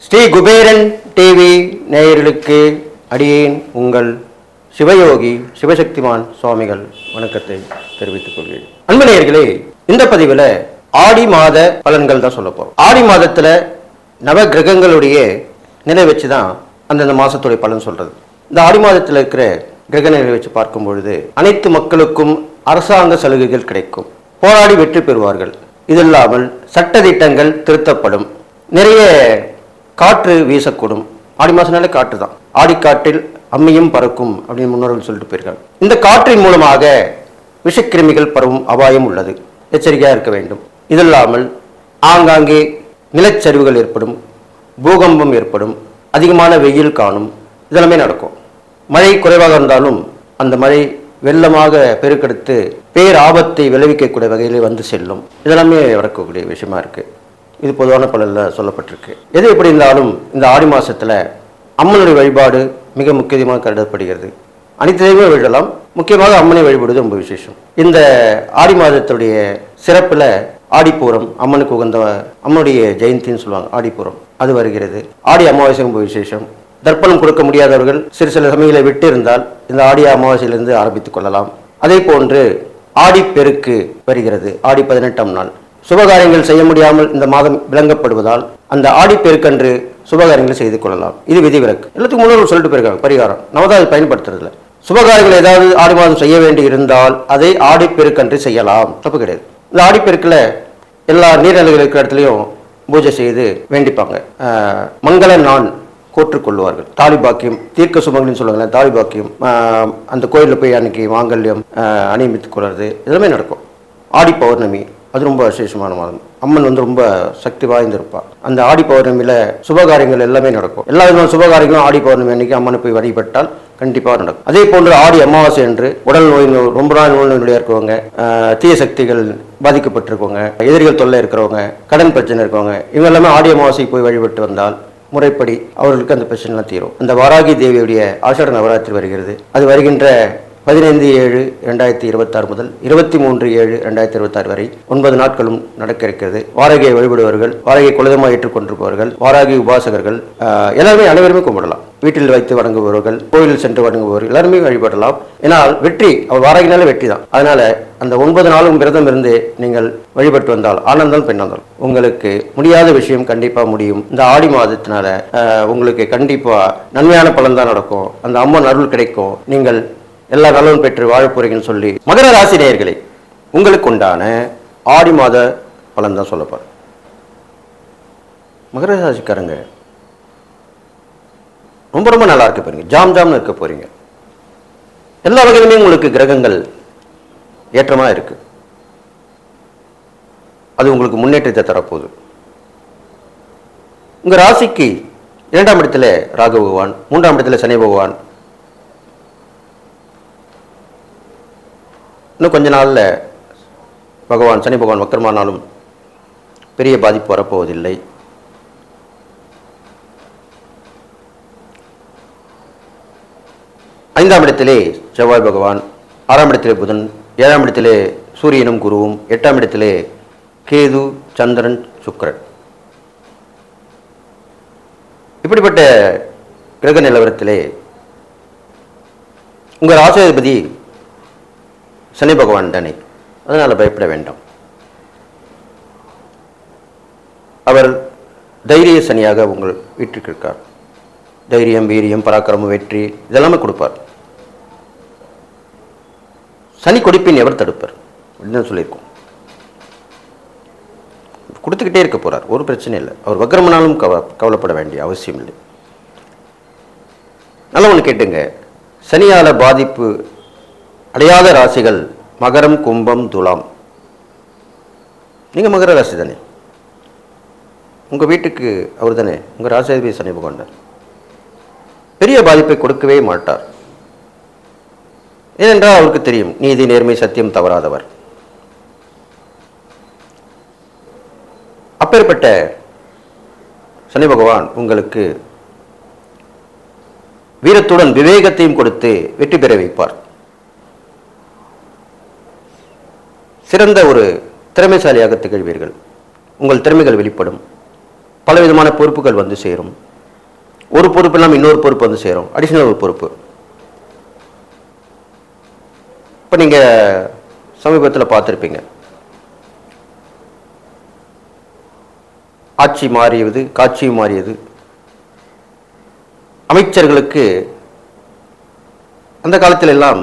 Sri Kuberan TV நேயர்களுக்கு அடியேன் உங்கள் சிவயோகி சிவசக்திமான் சுவாமிகள் வணக்கத்தை தெரிவித்துக் கொள்கிறேன். அன்பு நேயர்களே, இந்த பதிவில் ஆடி மாத பலன்கள் தான் சொல்ல போறோம். ஆடி மாதத்துல நவ கிரகங்களுடைய நிலை வச்சுதான் அந்தந்த மாசத்துடைய பலன் சொல்றது. இந்த ஆடி மாதத்தில் இருக்கிற கிரக நிலை வச்சு பார்க்கும் பொழுது அனைத்து மக்களுக்கும் அரசாங்க சலுகைகள் கிடைக்கும், போராடி வெற்றி பெறுவார்கள். இது இல்லாமல் சட்ட திட்டங்கள் திருத்தப்படும், நிறைய காற்று வீசக்கூடும். ஆடி மாசம்னாலே காற்று தான். ஆடிக்காற்றில் அம்மியும் பறக்கும் அப்படின்னு முன்னோர்கள் சொல்லிட்டு போயிருக்காங்க. இந்த காற்றின் மூலமாக விஷக்கிருமிகள் பரவும் அபாயம் உள்ளது, எச்சரிக்கையாக இருக்க வேண்டும். இது இல்லாமல் ஆங்காங்கே நிலச்சரிவுகள் ஏற்படும், பூகம்பம் ஏற்படும், அதிகமான வெயில் காணும், இதெல்லாமே நடக்கும். மழை குறைவாக இருந்தாலும் அந்த மழை வெள்ளமாக பெருக்கெடுத்து பேராபத்தை விளைவிக்கக்கூடிய வகையிலே வந்து செல்லும். இதெல்லாமே நடக்கக்கூடிய விஷயமா இருக்கு. இது பொதுவான பலனில் சொல்லப்பட்டிருக்கு. எது எப்படி இருந்தாலும் இந்த ஆடி மாசத்துல அம்மனுடைய வழிபாடு மிக முக்கியமாக கருதப்படுகிறது. அனைத்தையுமே வழிபடலாம், முக்கியமாக அம்மனை வழிபடுவது ரொம்ப விசேஷம். இந்த ஆடி மாதத்துடைய சிறப்புல ஆடிப்பூரம், அம்மனுக்கு உகந்த அம்மனுடைய ஜெயந்தின்னு சொல்லுவாங்க, ஆடிப்பூரம் அது வருகிறது. ஆடி அமாவாசை ரொம்ப விசேஷம். தர்ப்பணம் கொடுக்க முடியாதவர்கள் சிறு சில சமயங்களை விட்டு இருந்தால் இந்த ஆடி அமாவாசையிலிருந்து ஆரம்பித்துக் கொள்ளலாம். அதே போன்று ஆடிப்பெருக்கு வருகிறது, ஆடி 18ஆம் நாள். சுபகாரியங்கள் செய்ய முடியாமல் இந்த மாதம் விளங்கப்படுவதால் அந்த ஆடிப்பெருக்கன்று சுபகாரியங்களை செய்து கொள்ளலாம். இது விதிவிலக்கு. எல்லாத்துக்கும் முன்னோர்கள் சொல்லிட்டு போயிருக்காங்க பரிகாரம். நம்ம தான் அதை பயன்படுத்துறதில்ல. சுபகாரியங்கள் ஏதாவது ஆடி மாதம் செய்ய வேண்டி இருந்தால் அதை ஆடிப்பெருக்கன்று செய்யலாம், தப்பு கிடையாது. இந்த ஆடிப்பெருக்கில் எல்லா நீர்நிலைகள் இருக்கிற இடத்துலையும் பூஜை செய்து வேண்டிப்பாங்க. மங்கள நான் கோற்றுக்கொள்வார்கள். தாலி பாக்கியம், தீர்க்க சுமங்கலின்னு சொல்லுவாங்க, தாலி பாக்கியம், அந்த கோயிலில் போய் அன்னைக்கு மாங்கல்யம் அணிமித்துக் கொள்வது இதெல்லாமே நடக்கும். ஆடி பௌர்ணமி அது ரொம்ப விசேஷமான மாதம். அம்மன் ரொம்ப சக்தி வாய்ந்திருப்பாள். அந்த ஆடி பௌர்ணமியில சுபகாரியங்கள் எல்லாமே நடக்கும். எல்லா விதமான சுபகாரியங்களும் ஆடி பௌர்ணமி அன்னைக்கு அம்மனை போய் வழிபட்டால் கண்டிப்பாக நடக்கும். அதே போன்று ஆடி அமாவாசை என்று உடல் நோய், ரொம்ப நாள் நோய்நொடியாக இருக்கவங்க, தீய சக்திகள் பாதிக்கப்பட்டிருக்கவங்க, எதிரிகள் தொல்லை இருக்கிறவங்க, கடன் பிரச்சனை இருக்கவங்க, இவங்க எல்லாமே ஆடி அமாவாசைக்கு போய் வழிபட்டு வந்தால் முறைப்படி அவர்களுக்கு அந்த பிரச்சனைலாம் தீரும். அந்த வாராகி தேவியுடைய ஆஷாட நவராத்திரி வருகிறது. அது வருகின்ற 15/7/2026 முதல் 23/7/2026 வரை 9 நாட்களும் நடக்க இருக்கிறது. வாராகியை வழிபடுபவர்கள், வாராகியை குலதெய்வமாக ஏற்றுக்கொண்டிருப்பவர்கள், வாராகி உபாசகர்கள் எல்லாருமே அனைவருமே கும்பிடலாம். வீட்டில் வைத்து வணங்குபவர்கள், கோயிலில் சென்று வணங்குபவர்கள் எல்லாருமே வழிபடலாம். ஏன்னால் வெற்றி, அவர் வாராகினாலே வெற்றி தான். அதனால அந்த 9 நாளும் விரதம் இருந்து நீங்கள் வழிபட்டு வந்தால், ஆனந்தால் பெண்ணாந்தால் உங்களுக்கு முடியாத விஷயம் கண்டிப்பா முடியும். இந்த ஆடி மாதத்தினால உங்களுக்கு கண்டிப்பா நன்மையான பலன் தான் நடக்கும். அந்த அம்மன் அருள் கிடைக்கும். நீங்கள் எல்லா நலனும் பெற்று வாழ போறீங்கன்னு சொல்லி, மகர ராசி நேயர்களே, உங்களுக்கு உண்டான ஆடி மாத பலன் தான் சொல்லப்பாரு. மகர ராசிக்காரங்க ரொம்ப ரொம்ப நல்லா இருக்க போறீங்க, ஜாம்னு இருக்க போறீங்க. எல்லா வகையிலுமே உங்களுக்கு கிரகங்கள் ஏற்றமா இருக்கு. அது உங்களுக்கு முன்னேற்றத்தை தரப்போகுது. உங்க ராசிக்கு 2ஆம் இடத்துல ராகு பகவான், 3ஆம் இடத்துல சனி பகவான். இன்னும் கொஞ்ச நாளில் சனி பகவான் வக்கரமானாலும் பெரிய பாதிப்பு வரப்போவதில்லை. ஐந்தாம் இடத்திலே செவ்வாய் பகவான், 6ஆம் இடத்திலே புதன், 7ஆம் இடத்திலே சூரியனும் குருவும், 8ஆம் இடத்திலே கேது, சந்திரன், சுக்கிரன். இப்படிப்பட்ட கிரக நிலவரத்திலே உங்கள் ராசியாதிபதி சனி பகவான் தானே, அதனால பயப்பட வேண்டாம். அவர் தைரிய சனியாக உங்கள் வீட்டுக்கு இருக்கார். தைரியம், வீரியம், பராக்கிரமம், வெற்றி இதெல்லாமே கொடுப்பார். சனி கொடுப்பின் எவர் தடுப்பார் அப்படின்னு சொல்லியிருக்கோம். கொடுத்துக்கிட்டே இருக்க போறார், ஒரு பிரச்சனை இல்லை. அவர் வக்ரமனாலும் கவலைப்பட வேண்டிய அவசியம் இல்லை. நல்லா ஒன்று கேட்டுங்க, சனியால பாதிப்பு அடையாத ராசிகள் மகரம், கும்பம், துலாம். நீங்க மகர ராசி தானே, உங்க வீட்டுக்கு அவர் தானே, உங்க ராசியாதிபதி சனி பகவான். பெரிய பாதிப்பை கொடுக்கவே மாட்டார். ஏனென்றால் அவருக்கு தெரியும், நீதி, நேர்மை, சத்தியம் தவறாதவர். அப்பேற்பட்ட சனி பகவான் உங்களுக்கு வீரத்துடன் விவேகத்தையும் கொடுத்து வெற்றி பெற வைப்பார். சிறந்த ஒரு திறமைசாலியாக திகழ்வீர்கள். உங்கள் திறமைகள் வெளிப்படும். பலவிதமான பொறுப்புகள் வந்து சேரும். ஒரு பொறுப்பு இல்லாமல் இன்னொரு பொறுப்பு வந்து சேரும். அடிஷனல் ஒரு பொறுப்பு. இப்போ நீங்கள் சமீபத்தில் பார்த்துருப்பீங்க, ஆட்சி மாறியது, காட்சியும் மாறியது. அமைச்சர்களுக்கு அந்த காலத்தில் எல்லாம்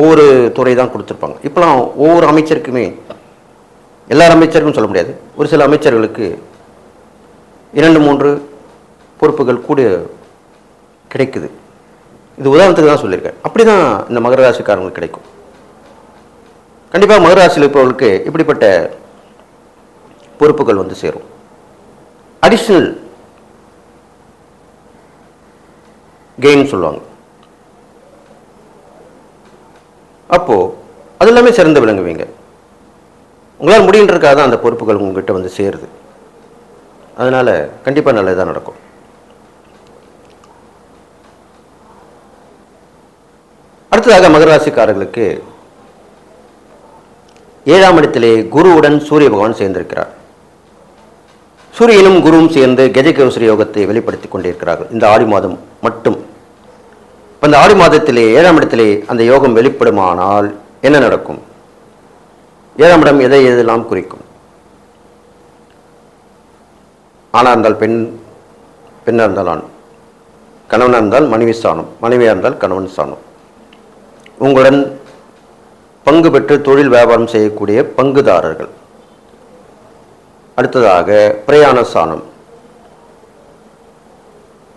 ஒவ்வொரு துறை தான் கொடுத்துருப்பாங்க. இப்போலாம் ஒவ்வொரு அமைச்சருக்குமே, எல்லா அமைச்சருக்கும் சொல்ல முடியாது, ஒரு சில அமைச்சர்களுக்கு 2-3 பொறுப்புகள் கூட கிடைக்குது. இது உதாரணத்துக்கு தான் சொல்லியிருக்கேன். அப்படி தான் இந்த மகர ராசிக்காரங்களுக்கு கிடைக்கும். கண்டிப்பாக மகர ராசியில் இருப்பவர்களுக்கு இப்படிப்பட்ட பொறுப்புகள் வந்து சேரும். அடிஷ்னல் கெயின் சொல்லுவாங்க. அப்போது அது எல்லாமே சிறந்து விளங்குவீங்க. உங்களால் முடிகின்றதுக்காக தான் அந்த பொறுப்புகள் உங்ககிட்ட வந்து சேருது. அதனால் கண்டிப்பாக நல்லதாக நடக்கும். அடுத்ததாக மகராசிக்காரர்களுக்கு 7ஆம் இடத்திலே குருவுடன் சூரிய பகவான் சேர்ந்திருக்கிறார். சூரியனும் குருவும் சேர்ந்து கஜகேசரி யோகத்தை வெளிப்படுத்தி கொண்டிருக்கிறார்கள் இந்த ஆடி மாதம் மட்டும். அந்த ஆடி மாதத்திலே 7ஆம் இடத்திலே அந்த யோகம் வெளிப்படுமானால் என்ன நடக்கும்? 7ஆம் இடம் எதெல்லாம் குறிக்கும்? ஆணாக இருந்தால் பெண், பெண்ணாக இருந்தால் ஆண், கணவனாக இருந்தால் மனைவி ஸ்தானம், மனைவியாக இருந்தால் கணவன் ஸ்தானம். உங்களுடன் பங்கு பெற்று தொழில் வியாபாரம் செய்யக்கூடிய பங்குதாரர்கள். அடுத்ததாக பிரயாண ஸ்தானம்,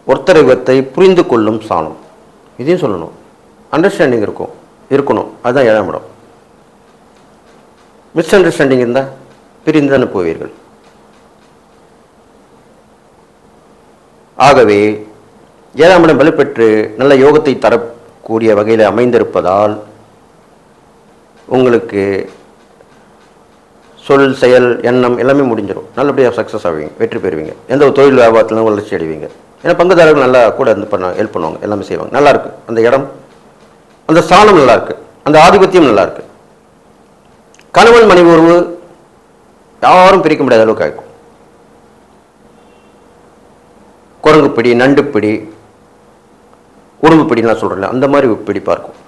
ஒருத்தரை புரிந்து கொள்ளும் ஸ்தானம். இதையும் சொல்லணும், அண்டர்ஸ்டாண்டிங் இருக்கணும். அதுதான் 7ஆம் இடம். மிஸ் அண்டர்ஸ்டாண்டிங் இருந்தால் பிரிந்து தானே போவீர்கள். ஆகவே 7ஆம் இடம் வலுப்பெற்று நல்ல யோகத்தை தரக்கூடிய வகையில் அமைந்திருப்பதால் உங்களுக்கு சொல், செயல், எண்ணம் எல்லாமே முடிஞ்சிடும். நல்லபடியாக சக்ஸஸ் ஆவீங்க, வெற்றி பெறுவீங்க. எந்த ஒரு தொழில் வியாபாரத்திலும் வளர்ச்சி அடைவீங்க. ஏன்னா பங்குதாரர்கள் நல்லா கூட இருந்து ஹெல்ப் பண்ணுவாங்க, எல்லாமே செய்வாங்க. நல்லாயிருக்கு அந்த இடம், அந்த ஸ்தானம் நல்லாயிருக்கு, அந்த ஆதிபத்தியம் நல்லாயிருக்கு. கணவன் மனைவி உறவு யாரும் பிரிக்க முடியாத அளவுக்கு ஆகும். குரங்கு பிடி, நண்டு பிடி, உடம்பு பிடிலாம் சொல்கிறேன், அந்த மாதிரி பிடிப்பாக இருக்கும்.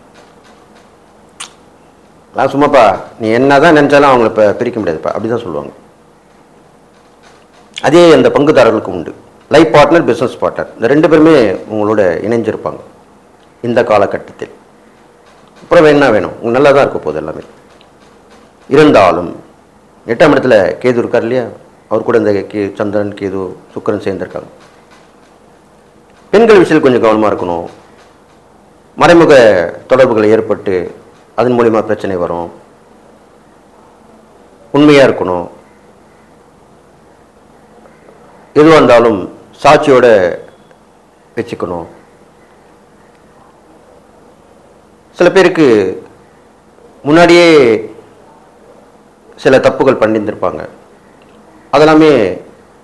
நான் சும்மாப்பா நீ என்ன தான் நினச்சாலும் அவங்கள இப்போ பிரிக்க முடியாதுப்பா, அப்படி தான் சொல்லுவாங்க. அதே அந்த பங்குதாரர்களுக்கு உண்டு. லைஃப் பார்ட்னர், பிஸ்னஸ் பார்ட்னர், இந்த 2 பேருமே உங்களோட இணைஞ்சிருப்பாங்க இந்த காலகட்டத்தில். அப்புறம் வேணா வேணும், உங்களுக்கு நல்லா தான் இருக்க போகுது எல்லாமே. இருந்தாலும் 8ஆம் இடத்துல கேது இருக்கார் இல்லையா, அவர் கூட இந்த சந்திரன், கேது, சுக்கிரன் சேர்ந்திருக்காங்க. பெண்கள் விஷயத்தில் கொஞ்சம் கவனமாக இருக்கணும். மறைமுக தொடர்புகள் ஏற்பட்டு அதன் மூலிமா பிரச்சனை வரும். உண்மையாக இருக்கணும். எதுவாக இருந்தாலும் சாட்சியோட வச்சுக்கணும். சில பேருக்கு முன்னாடியே சில தப்புகள் பண்ணியிருந்திருப்பாங்க. அதெல்லாமே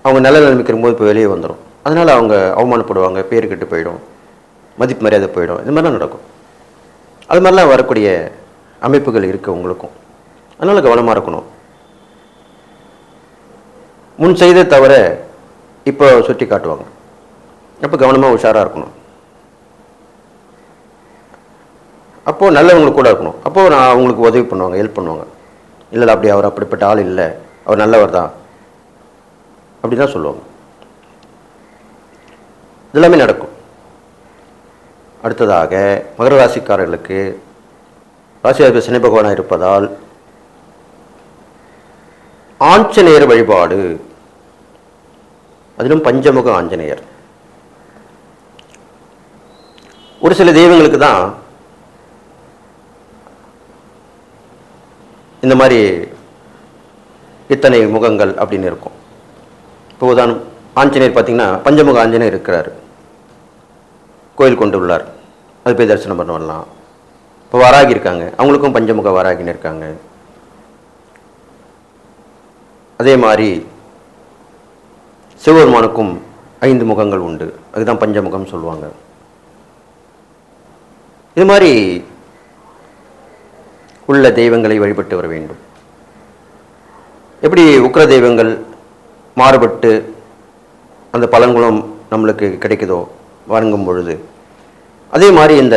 அவங்க நல்ல நிலைமைக்கு இருக்கும்போது இப்போ வெளியே வந்துடும். அதனால் அவங்க அவமானப்படுவாங்க, பேர் கெட்டு போயிடும், மதிப்பு மரியாதை போயிடும். இது மாதிரிலாம் நடக்கும். அது மாதிரிலாம் வரக்கூடிய அமைப்புகள் இருக்குது உங்களுக்கும். அதனால் கவனமாக இருக்கணும். முன் செய்த தவிர இப்போ சுட்டி காட்டுவாங்க. அப்போ கவனமாக உஷாராக இருக்கணும். அப்போது நல்லவங்களுக்கு கூட இருக்கணும். அப்போது நான் அவங்களுக்கு உதவி பண்ணுவாங்க, ஹெல்ப் பண்ணுவாங்க. இல்லை அப்படி அவர் அப்படிப்பட்ட ஆள் இல்லை, அவர் நல்லவர் தான், அப்படி தான் சொல்லுவாங்க. இதெல்லாமே நடக்கும். அடுத்ததாக மகர ராசிக்காரர்களுக்கு ராசியாதிபதி சனி பகவானாக இருப்பதால் ஆஞ்சநேயர் வழிபாடு, அதிலும் பஞ்சமுக ஆஞ்சநேயர். ஒரு சில தெய்வங்களுக்கு தான் இந்த மாதிரி இத்தனை முகங்கள் அப்படின்னு இருக்கும். இப்போ உதாரணம் ஆஞ்சநேயர் பார்த்தீங்கன்னா பஞ்சமுக ஆஞ்சநேயர் இருக்கிறார், கோயில் கொண்டு உள்ளார், அது போய் தரிசனம் பண்ண வரலாம். இப்போ வராகி இருக்காங்க, அவங்களுக்கும் பஞ்சமுக வராகின்னு இருக்காங்க. அதே மாதிரி சிவபெருமானுக்கும் 5 முகங்கள் உண்டு, அதுதான் பஞ்சமுகம் சொல்லுவாங்க. இது மாதிரி உள்ள தெய்வங்களை வழிபட்டு வர வேண்டும். எப்படி உக்கிர தெய்வங்கள் மாறுபட்டு அந்த பலன்களும் நம்மளுக்கு கிடைக்குதோ வணங்கும் பொழுது, அதே மாதிரி இந்த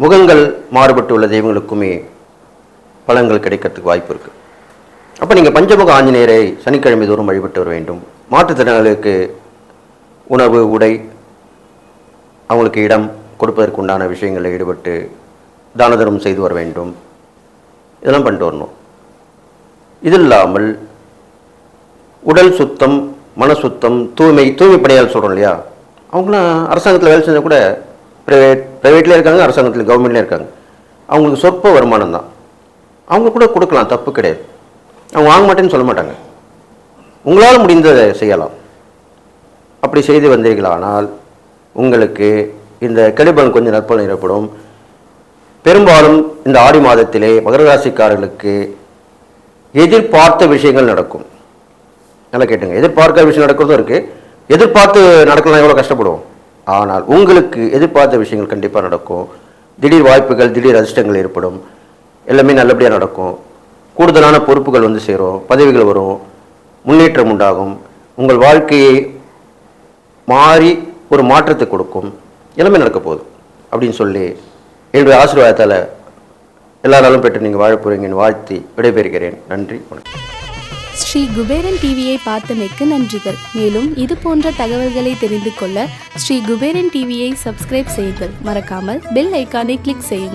முகங்கள் மாறுபட்டு உள்ள தெய்வங்களுக்குமே பலன்கள் கிடைக்கிறதுக்கு வாய்ப்பு இருக்குது. அப்போ நீங்கள் பஞ்சமுக ஆஞ்சநேயரை சனிக்கிழமை தோறும் வழிபட்டு வர வேண்டும். மாற்றுத்திறனாளிகளுக்கு உணவு, உடை, அவங்களுக்கு இடம் கொடுப்பதற்கு உண்டான விஷயங்களில் ஈடுபட்டு தான தர்மம் செய்து வர வேண்டும். இதெல்லாம் பண்ணிட்டு வரணும். இது இல்லாமல் உடல் சுத்தம், மன சுத்தம், தூய்மை பணியாளர் சொல்கிறோம் இல்லையா, அவங்களாம் அரசாங்கத்தில் வேலை செஞ்சால் கூட ப்ரைவேட்லேயே இருக்காங்க, அரசாங்கத்தில் கவர்மெண்ட்லேயே இருக்காங்க. அவங்களுக்கு சொற்ப வருமானம் தான். அவங்க கூட கொடுக்கலாம், தப்பு கிடையாது. அவங்க வாங்க மாட்டேன்னு சொல்ல மாட்டாங்க. உங்களால் முடிந்ததை செய்யலாம். அப்படி செய்து வந்தீர்களானால் உங்களுக்கு இந்த கெடுபலன் கொஞ்சம் நற்பலன் ஏற்படும். பெரும்பாலும் இந்த ஆடி மாதத்திலே மகர ராசிக்காரர்களுக்கு எதிர்பார்த்த விஷயங்கள் நடக்கும். நல்லா கேட்டுங்க, எதிர்பார்க்காத விஷயம் நடக்கிறதும் இருக்குது. எதிர்பார்த்து நடக்கலாம், எவ்வளோ கஷ்டப்படுவோம். ஆனால் உங்களுக்கு எதிர்பார்த்த விஷயங்கள் கண்டிப்பாக நடக்கும். திடீர் வாய்ப்புகள், திடீர் அதிர்ஷ்டங்கள் ஏற்படும். எல்லாமே நல்லபடியாக நடக்கும். கூடுதலான பொறுப்புகள் வந்து சேரும், பதவிகள் வரும், முன்னேற்றம் உண்டாகும். உங்கள் வாழ்க்கையை மாறி ஒரு மாற்றத்தை கொடுக்கும். எல்லாமே நடக்க போகுது அப்படின்னு சொல்லி என்னுடைய ஆசீர்வாதத்தால் எல்லா நாளும் பெற்று நீங்கள் வாழ போகிறீங்கன்னு வாழ்த்தி விடைபெறுகிறேன். நன்றி, வணக்கம். ஸ்ரீ குபேரன் டிவியை பார்த்தமைக்கு நன்றிகள். மேலும் இது போன்ற தகவல்களை தெரிந்து கொள்ள ஸ்ரீ குபேரன் டிவியை சப்ஸ்கிரைப் செய்யுங்கள். மறக்காமல் பெல் ஐக்கானை கிளிக் செய்யுங்கள்.